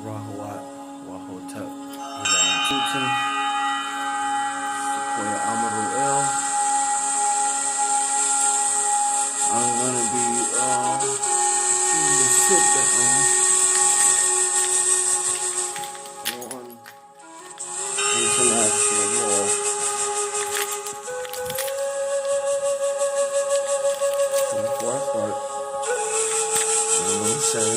Rahawat Wahotep Tutu Sequoia Amar-Utu. I'm gonna be doing the sit down on international law. Before I start, I'm gonna say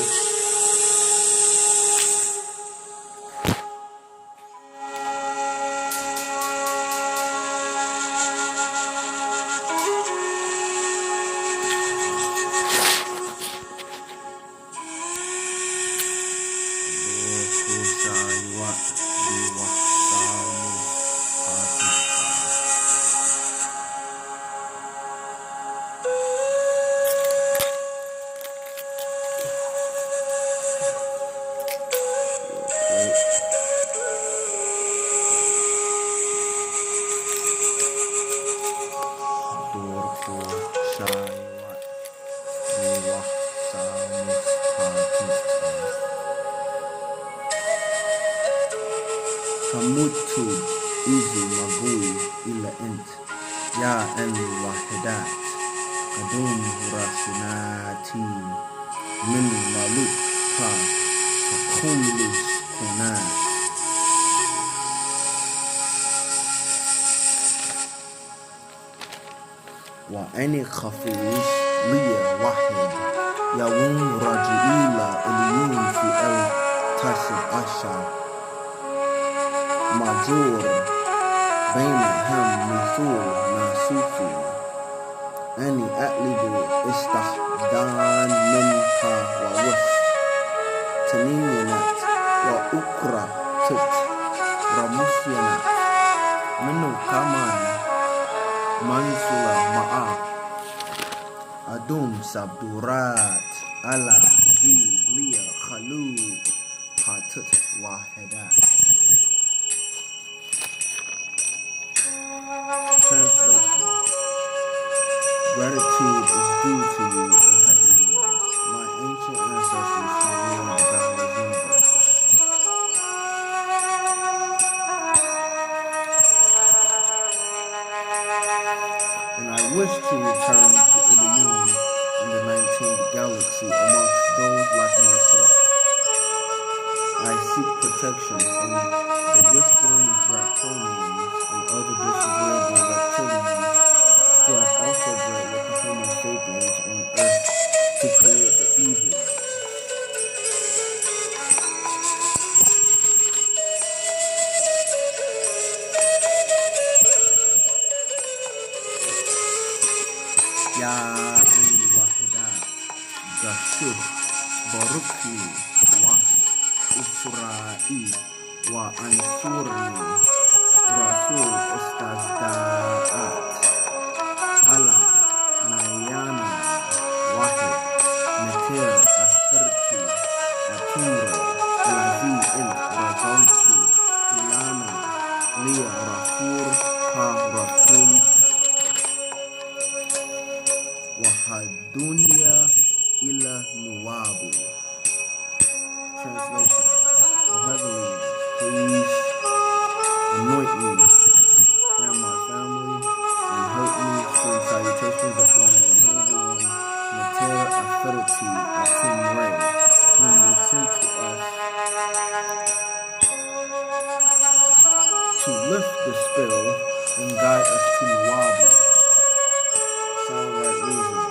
Amar-Utu izu magui ila ent ya en wahidat kadum rasinati min maluk pa takumlus kunat wa ani khafis liya wahid yawun rajiila iliyun fi el tasib ashar majur bainahum mithul nasufi ani a'lidu istahdan minha wa wus taninat wa ukra tit ramusyanat minu kaman mansula ma'a adum sabdurat ala di liya khalu hatut wahidat. Translation. Gratitude is due to you, O heavenly ones, my ancient ancestors who ruled the boundless universe. And I wish to return to Ilium in the 19th galaxy amongst those like myself. I seek protection from the whispering draconians and other disagreeable reptilians who have also bred with the Homo sapiens on Earth to create the evil. Ya Ani Wahidat Gashuh Baruki Was Usrai wa Ansurni Rasul Istazdaat Ala Nayana Wahid Metir Afarti Atumra Alazi Il Razaltu Ilana Liya Rafur Ha Rakun Wahadunya ila nuwabu. Translation. O heavenly, please anoint me and my family and help me send salutations upon your noble one, Mater Authority Atum Ray, whom you sent to us to lift the spell and guide us to Nuwabu. Sound right reasonable.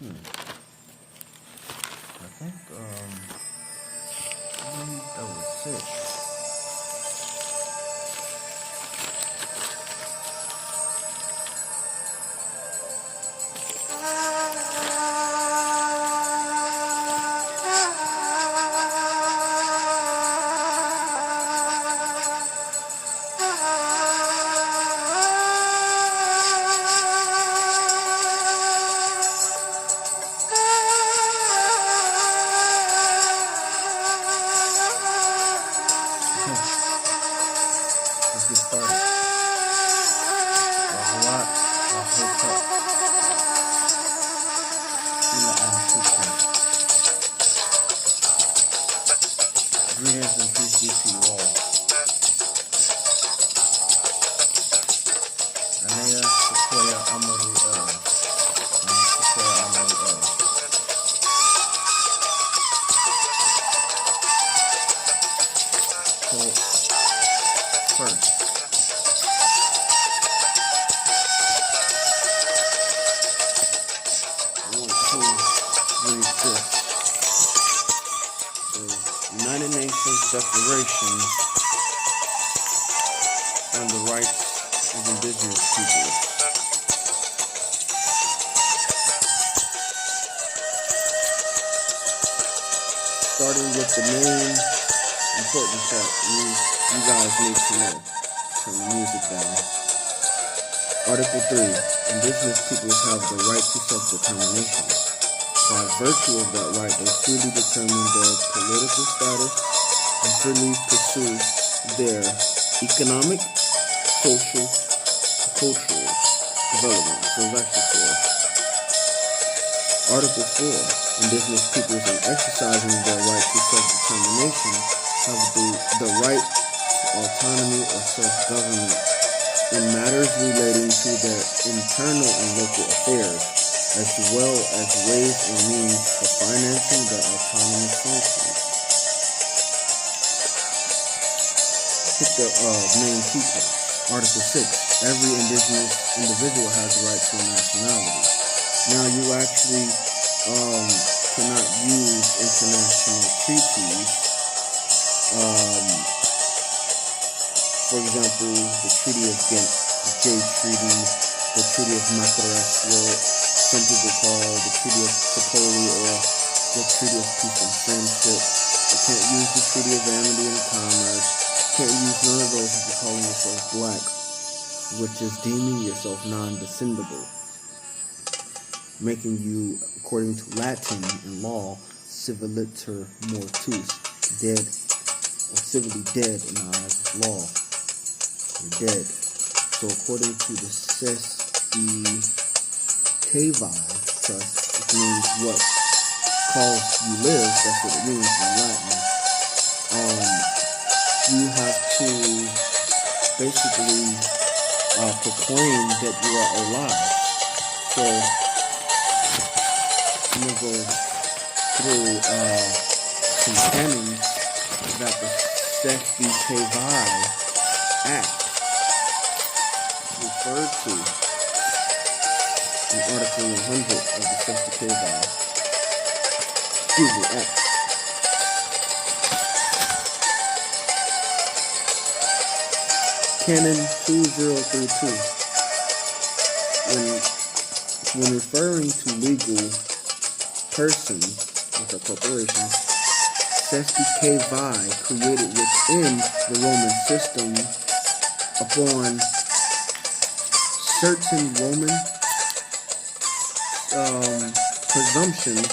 I think that was it. Let's get started. Greetings and peace be to you all. Anea Sequoia Amar-Utu. Sequoia Amar-Utu. So, first, I want to read this. The United Nations Declaration on the Rights of Indigenous Peoples. Starting with the main important part you guys need to know. Turn the music down. Article 3. Indigenous peoples have the right to self-determination. By virtue of that right, they freely determine their political status and freely pursue their economic, social, and cultural development. So that's actually 4. Article 4. Indigenous peoples, in exercising their right to self-determination, have the right to autonomy or self-government in matters relating to their internal and local affairs, as well as ways and means for financing their autonomous functions. Hit the main key part. Article 6. Every indigenous individual has the right to a nationality. Now, you actually cannot use international treaties. For example, the Treaty of Ghent, the Jade Treaty, the Treaty of Makarasio, some people call the Treaty of Tripoli or the Treaty of Peace and Friendship. You can't use the Treaty of Amity and Commerce. You can't use none of those if you're calling yourself black, which is deeming yourself non-descendable, making you, according to Latin and law, civiliter mortus, dead, or civilly dead in the eyes of law. You're dead. So according to the Cestui trust, it means what calls you live, that's what it means in Latin. You have to basically proclaim that you are alive. So I'm going to go through some canons that the Cestui Act referred to in Article 100 of the Cestui Act. Canon 2032. When referring to legal persons, like a corporation, Cestui created within the Roman system upon certain Roman presumptions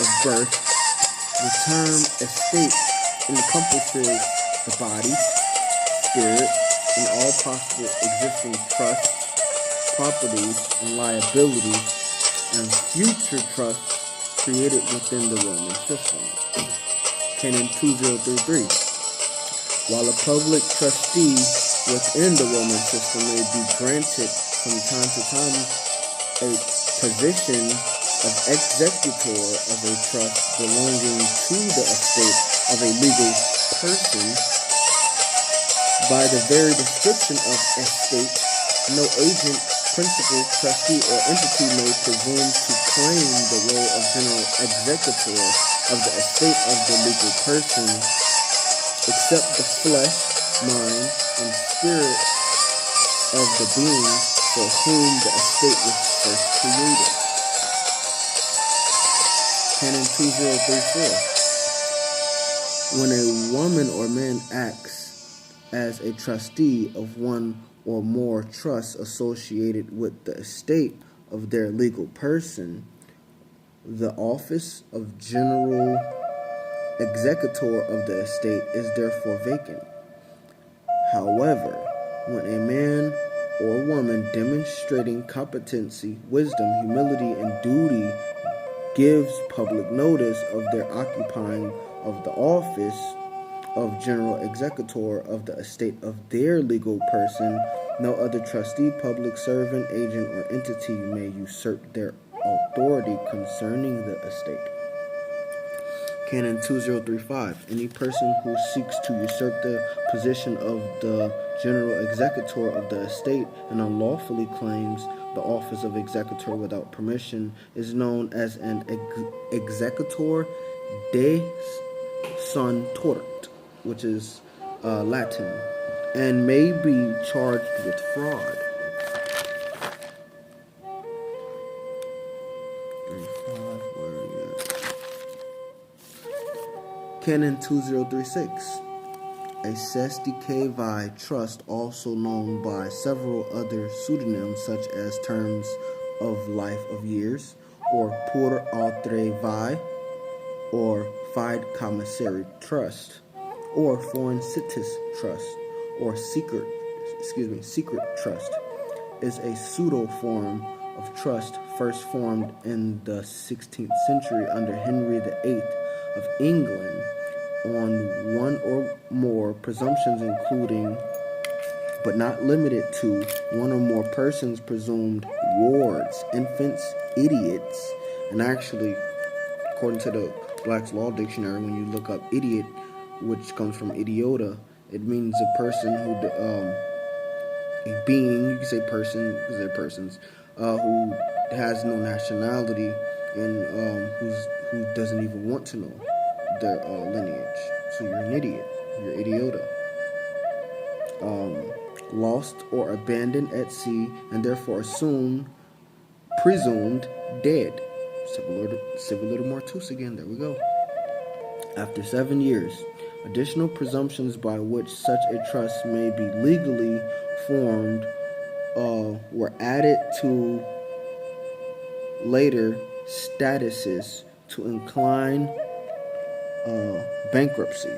of birth. The term estate encompasses the body, spirit, and all possible existing trusts, properties, and liabilities, and future trusts created within the Roman system. Canon 2033. While a public trustee within the Roman system may be granted from time to time a position of executor of a trust belonging to the estate of a legal person, by the very description of estate, no agent, principal, trustee, or entity may presume to claim the role of general executor of the estate of the legal person, except the flesh, mind, and spirit of the being for whom the estate was first created. Canon 2034. When a woman or man acts as a trustee of one or more trusts associated with the estate of their legal person, the office of general executor of the estate is therefore vacant. However, when a man or woman demonstrating competency, wisdom, humility, and duty gives public notice of their occupying of the office of general executor of the estate of their legal person, no other trustee, public servant, agent, or entity may usurp their authority concerning the estate. Canon 2035. Any person who seeks to usurp the position of the general executor of the estate and unlawfully claims the office of executor without permission is known as an executor de son tort, which is Latin, and may be charged with fraud. Canon 2036. A Cestui trust, also known by several other pseudonyms such as terms of life of years, or pour altre vie, or fide commissary trust, or foreign cities trust, or secret trust, is a pseudo form of trust first formed in the 16th century under Henry VIII of England on one or more presumptions, including but not limited to one or more persons presumed wards, infants, idiots, and actually, according to the Black's Law Dictionary, when you look up idiot, which comes from idiota, it means a person who, a being, you can say person, you can say persons, who has no nationality and who doesn't even want to know their lineage. So you're an idiot. You're idiota. Lost or abandoned at sea and therefore presumed dead. Civil mortis again. There we go. After 7 years, additional presumptions by which such a trust may be legally formed were added to later statuses to incline bankruptcy.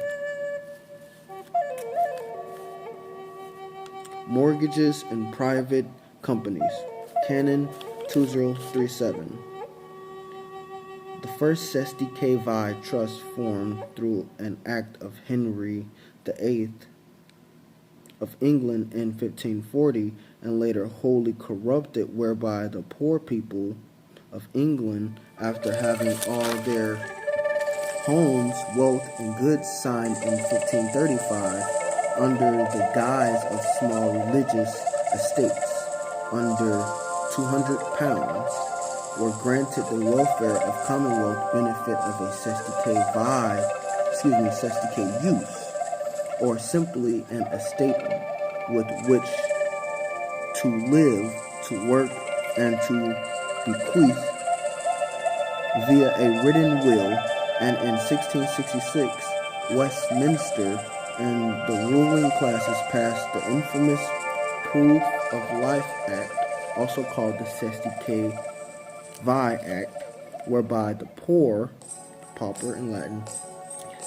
Mortgages and private companies. Canon 2037. The first Cestui trust formed through an act of Henry VIII of England in 1540 and later wholly corrupted, whereby the poor people of England, after having all their homes, wealth, and goods signed in 1535 under the guise of small religious estates under £200, were granted the welfare of Commonwealth benefit of a Cestui use, or simply an estate with which to live, to work, and to bequeath via a written will. And in 1666, Westminster and the ruling classes passed the infamous Proof of Life Act, also called the Cestui Act, whereby the poor, pauper in Latin,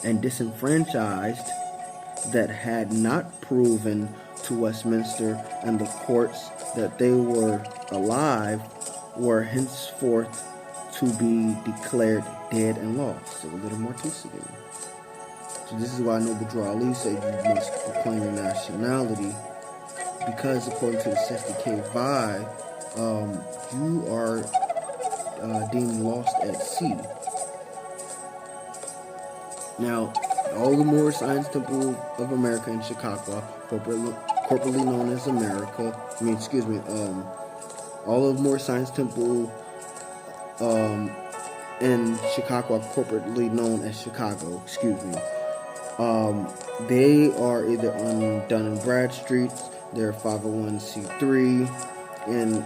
and disenfranchised that had not proven to Westminster and the courts that they were alive were henceforth to be declared dead and lost. So a little more twist again. So this is why Noble Drew Ali said you must proclaim your nationality, because according to the Cestui you are deemed lost at sea. Now, all the Moorish Science Temple of America in Chicago, corporately known as America, all of Moorish Science Temple in Chicago, corporately known as Chicago, they are either on Dun and Bradstreet, they're 501c3, and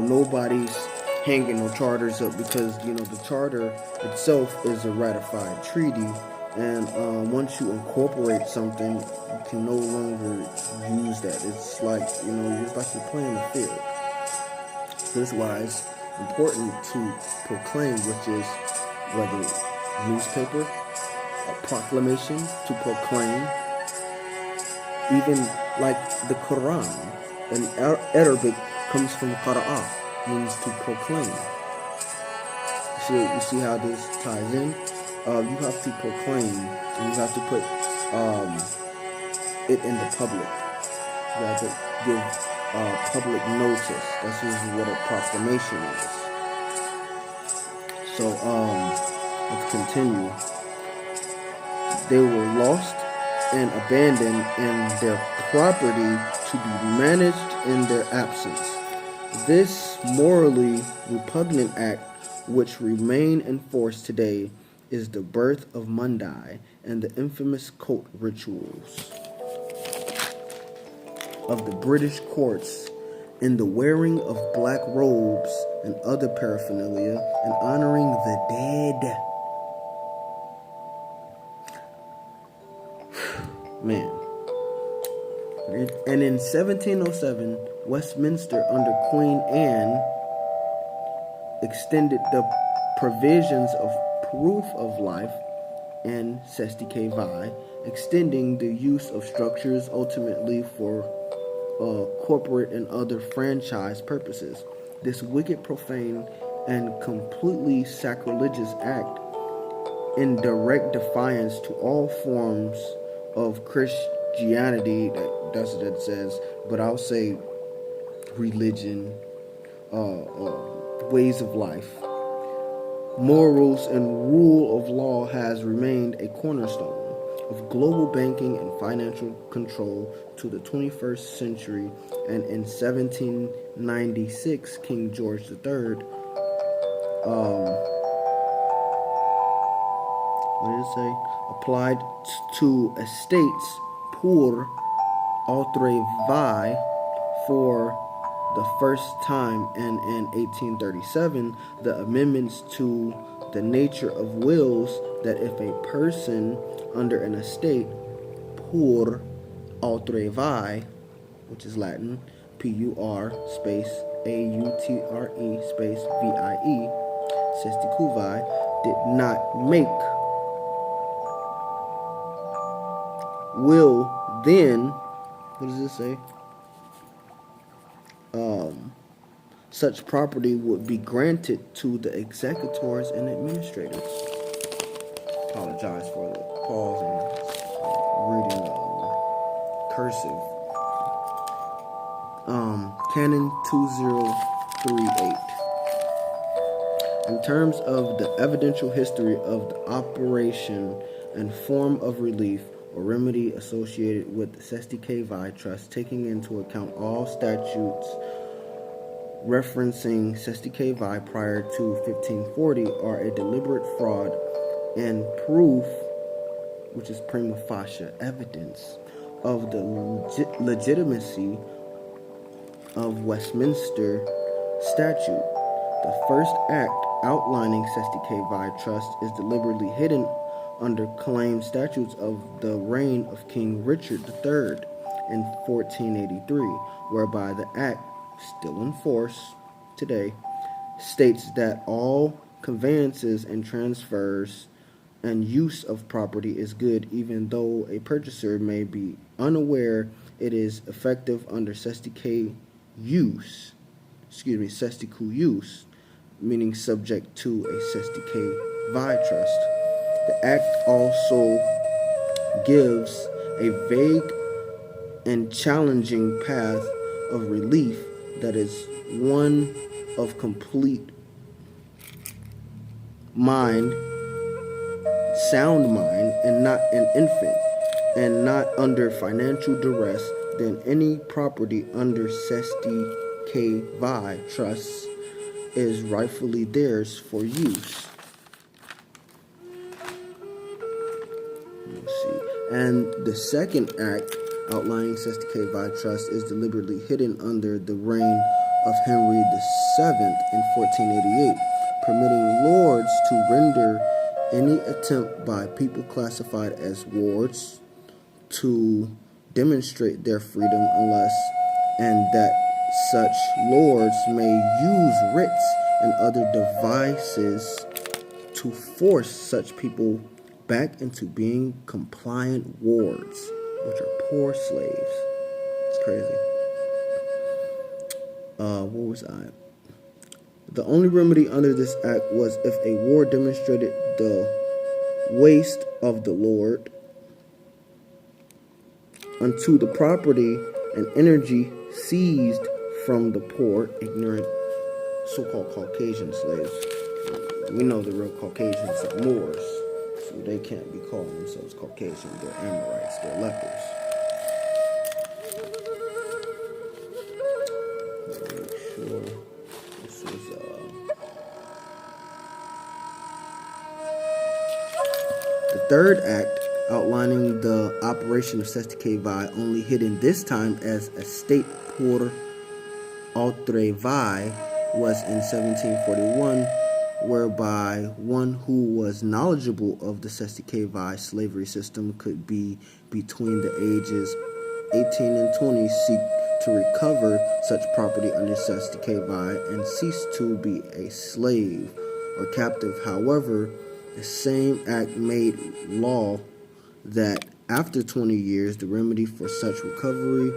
nobody's hanging no charters up because the charter itself is a ratified treaty, and once you incorporate something, you can no longer use that. It's like it's like you're playing the field. This is why it's important to proclaim, which is whether newspaper, a proclamation to proclaim, even like the Quran. And Arabic comes from Qara'ah, means to proclaim. You see how this ties in? You have to proclaim, and you have to put it in the public. You have to give public notice. This is what a proclamation is. So let's continue. They were lost and abandoned, and their property to be managed in their absence. This morally repugnant act, which remain in force today, is the birth of Mundai and the infamous coat rituals of the British courts in the wearing of black robes and other paraphernalia and honoring the dead. Man. And in 1707, Westminster under Queen Anne extended the provisions of proof of life and Cestui Vi, extending the use of structures ultimately for corporate and other franchise purposes. This wicked, profane, and completely sacrilegious act, in direct defiance to all forms of Christianity, that's what it says, but I'll say religion, ways of life, morals, and rule of law, has remained a cornerstone of global banking and financial control to the 21st century. And in 1796, King George III, applied to estates pour autre vie for the first time, and in 1837, the amendments to the nature of wills, that if a person under an estate pour autre vie, which is Latin, P-U-R space A-U-T-R-E space V-I-E, Cestui Vi, did not make will, then, what does it say? Such property would be granted to the executors and administrators. Apologize for the pause and reading cursive. Canon 2038. In terms of the evidential history of the operation and form of relief or remedy associated with the Cestui Vi Trust, taking into account all statutes referencing Cestui Vi prior to 1540, are a deliberate fraud and proof, which is prima facie evidence, of the legitimacy of Westminster statute. The first act outlining Cestui Vi Trust is deliberately hidden under claimed statutes of the reign of King Richard III in 1483, whereby the act, still in force today, states that all conveyances and transfers and use of property is good, even though a purchaser may be unaware it is effective under Cestui use, meaning subject to a Cestui Vi Trust. The act also gives a vague and challenging path of relief that is one of complete mind, sound mind, and not an infant, and not under financial duress than any property under Cestui Vi trusts is rightfully theirs for use. Let's see. And the second act outlining Cestui Trust is deliberately hidden under the reign of Henry VII in 1488, permitting lords to render any attempt by people classified as wards to demonstrate their freedom and that such lords may use writs and other devices to force such people back into being compliant wards, which are poor slaves. It's crazy. What was I? The only remedy under this act was if a ward demonstrated the waste of the lord unto the property and energy seized from the poor, ignorant, so-called Caucasian slaves. We know the real Caucasians are Moors, so they can't be calling themselves Caucasian. They're Amorites, they're lepers. Make sure this was the third act, outlining the operation of Cestui only hidden this time as estate por altre vie, was in 1741, whereby one who was knowledgeable of the Cestui slavery system could be between the ages 18 and 20 seek to recover such property under Cestui and cease to be a slave or captive. However, the same act made law that after 20 years, the remedy for such recovery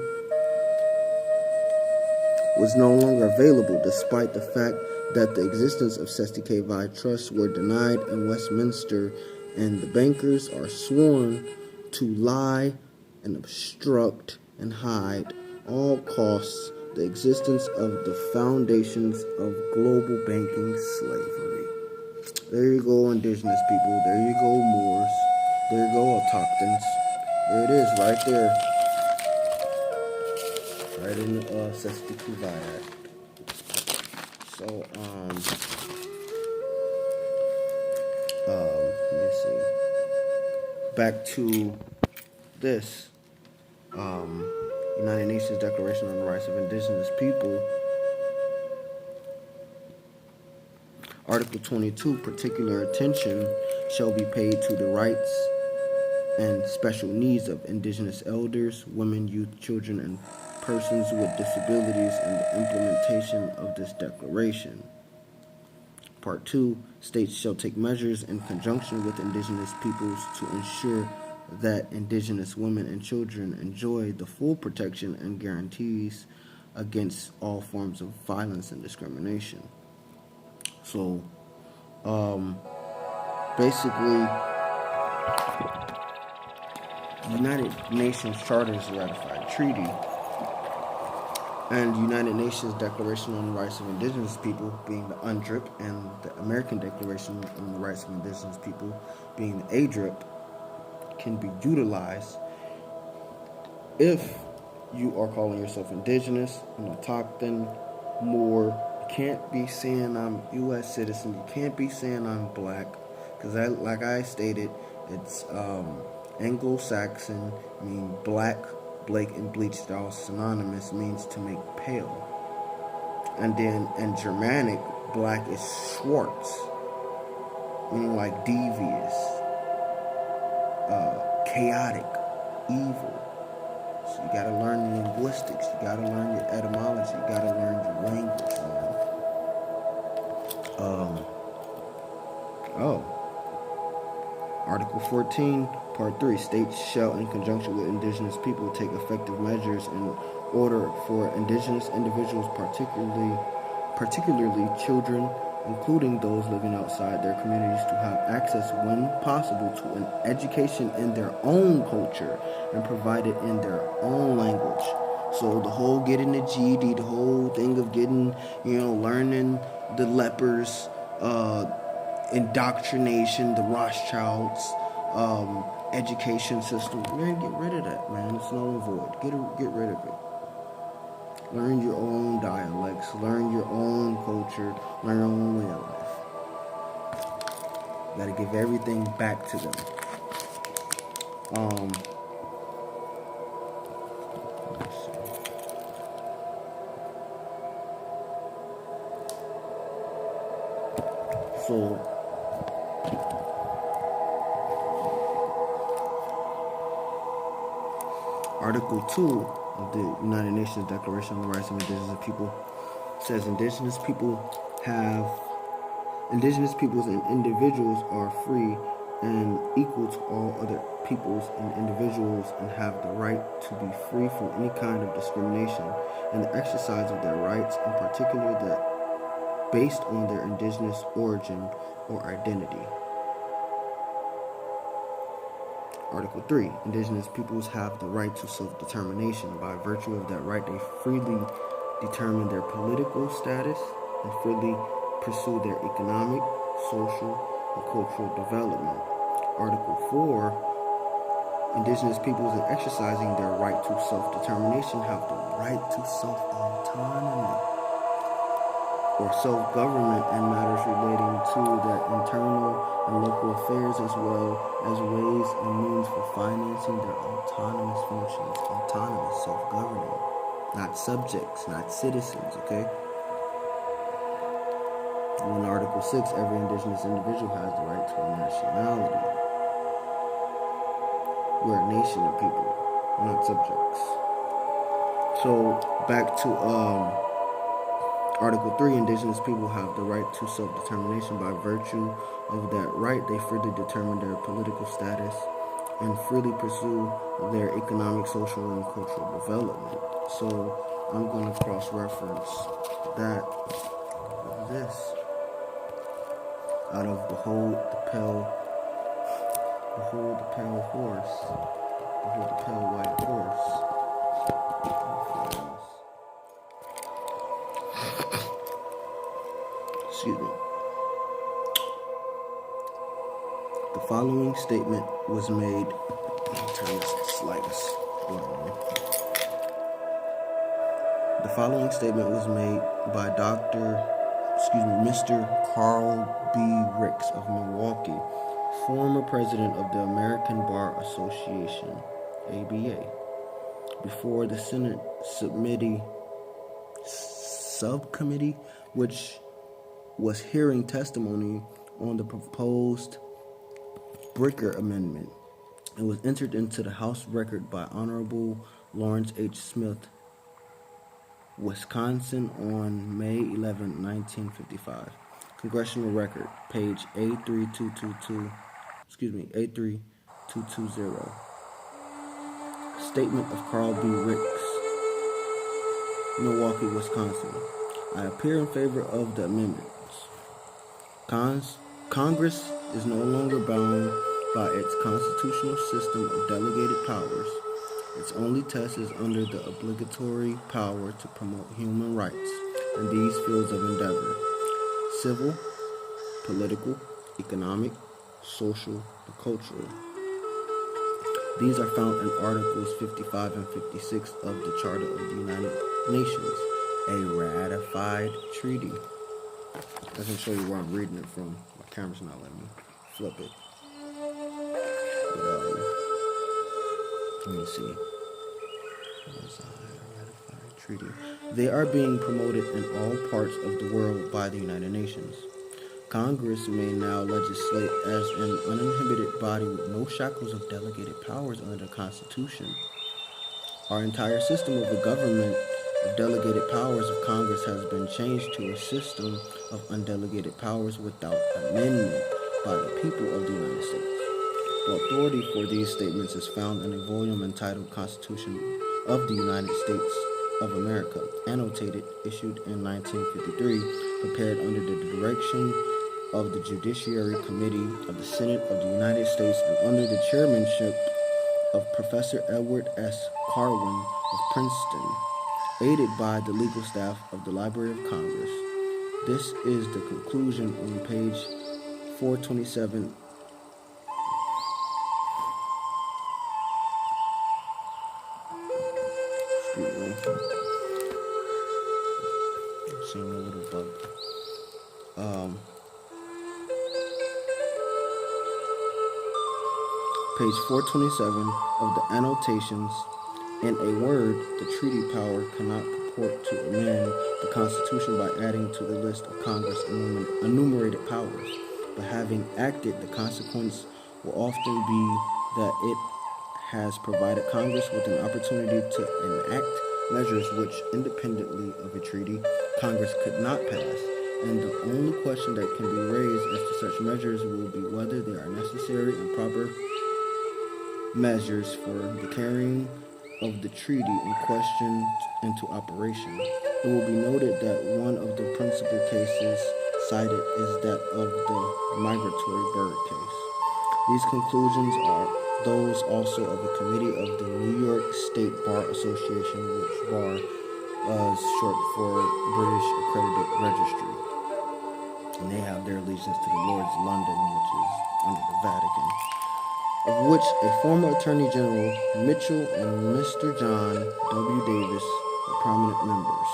was no longer available, despite the fact that the existence of Cestui trusts were denied in Westminster, and the bankers are sworn to lie and obstruct and hide all costs the existence of the foundations of global banking slavery. There you go, indigenous people. There you go, Moors. There you go, autochtons. There it is, right there. Right in the Cestui Act. So, let me see. Back to this. United Nations Declaration on the Rights of Indigenous People. Article 22, particular attention shall be paid to the rights and special needs of indigenous elders, women, youth, children, and persons with disabilities in the implementation of this declaration. Part 2, states shall take measures in conjunction with indigenous peoples to ensure that indigenous women and children enjoy the full protection and guarantees against all forms of violence and discrimination. So, basically, the United Nations Charter is a ratified treaty, and the United Nations Declaration on the Rights of Indigenous People, being the UNDRIP, and the American Declaration on the Rights of Indigenous People, being the ADRIP, can be utilized if you are calling yourself indigenous, an autochthon, Moor. You can't be saying I'm U.S. citizen. You can't be saying I'm black, because like I stated, it's Anglo-Saxon, mean black, Blake, and bleached, all synonymous, means to make pale. And then in Germanic, black is Schwarz, meaning like devious, chaotic, evil. So you gotta learn linguistics, you gotta learn your etymology, you gotta learn your language, man. Article 14, Part 3, states shall, in conjunction with indigenous people, take effective measures in order for indigenous individuals, particularly children, including those living outside their communities, to have access, when possible, to an education in their own culture and provided in their own language. So the whole getting the GED, the whole thing of getting, learning the lepers, indoctrination, the Rothschilds, education system, man, get rid of that, man. It's null and void. Get rid of it. Learn your own dialects, learn your own culture, learn your own way of life. You gotta give everything back to them. So Article 2 of the United Nations Declaration on the Rights of Indigenous People says indigenous peoples and individuals are free and equal to all other peoples and individuals and have the right to be free from any kind of discrimination in the exercise of their rights, in particular that based on their indigenous origin or identity. Article 3. Indigenous peoples have the right to self-determination. By virtue of that right, they freely determine their political status and freely pursue their economic, social, and cultural development. Article 4. Indigenous peoples, in exercising their right to self-determination, have the right to self-autonomy or self-government in matters relating to their internal and local affairs, as well as ways and means for financing their autonomous functions. Autonomous, self-governing, not subjects, not citizens, okay? In Article 6, every indigenous individual has the right to a nationality. We're a nation of people, not subjects. So, back to Article 3, indigenous people have the right to self-determination. By virtue of that right, they freely determine their political status and freely pursue their economic, social, and cultural development. So I'm going to cross-reference that with this out of Behold the Pale Horse, Behold the Pale White Horse. Excuse me. The following statement was made. Turn this to slightest. The following statement was made by Mr. Carl B. Ricks of Milwaukee, former president of the American Bar Association, ABA, before the Senate subcommittee, which was hearing testimony on the proposed Bricker Amendment. It was entered into the House record by Honorable Lawrence H. Smith, Wisconsin, on May 11, 1955. Congressional Record, page 83220. Statement of Carl B. Ricks, Milwaukee, Wisconsin. I appear in favor of the amendments. Congress is no longer bound by its constitutional system of delegated powers. Its only test is under the obligatory power to promote human rights in these fields of endeavor: civil, political, economic, social, and cultural. These are found in Articles 55 and 56 of the Charter of the United Nations, a ratified treaty. Doesn't show you where I'm reading it from. My camera's not letting me flip it. But, let me see. Ratified treaty. They are being promoted in all parts of the world by the United Nations. Congress may now legislate as an uninhibited body with no shackles of delegated powers under the Constitution. Our entire system of the government of delegated powers of Congress has been changed to a system of undelegated powers without amendment by the people of the United States. The authority for these statements is found in a volume entitled Constitution of the United States of America, annotated, issued in 1953, prepared under the direction of the Judiciary Committee of the Senate of the United States and under the chairmanship of Professor Edward S. Carwin of Princeton, aided by the legal staff of the Library of Congress. This is the conclusion on page 427. seem a little bugged. Page 427 of the annotations. In a word, the treaty power cannot purport to amend the Constitution by adding to the list of Congress enumerated powers, but having acted, the consequence will often be that it has provided Congress with an opportunity to enact measures which, independently of a treaty, Congress could not pass, and the only question that can be raised as to such measures will be whether they are necessary and proper measures for the carrying of the treaty in question into operation. It will be noted that one of the principal cases cited is that of the migratory bird case. These conclusions are those also of a committee of the New York State Bar Association, which bar is short for British Accredited Registry. And they have their allegiance to the Lords of London, which is under the Vatican, of which a former Attorney General Mitchell and Mr. John W. Davis were prominent members.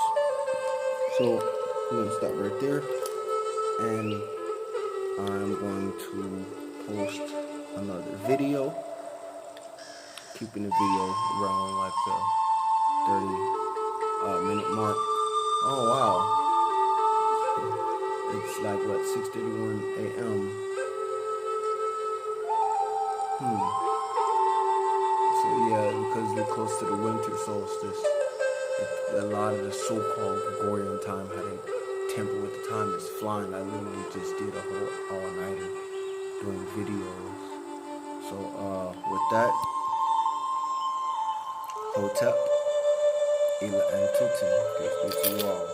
So I'm going to stop right there, and I'm going to post another video, keeping the video around like the 30-minute mark. Oh wow, it's like what, 6:31 a.m. So yeah, because we're close to the winter solstice, a lot of the so-called Gregorian time, how they temper with the time is flying. I literally just did a whole all-nighter doing videos. So with that, Hotep, Ila and Tutin, good to you all.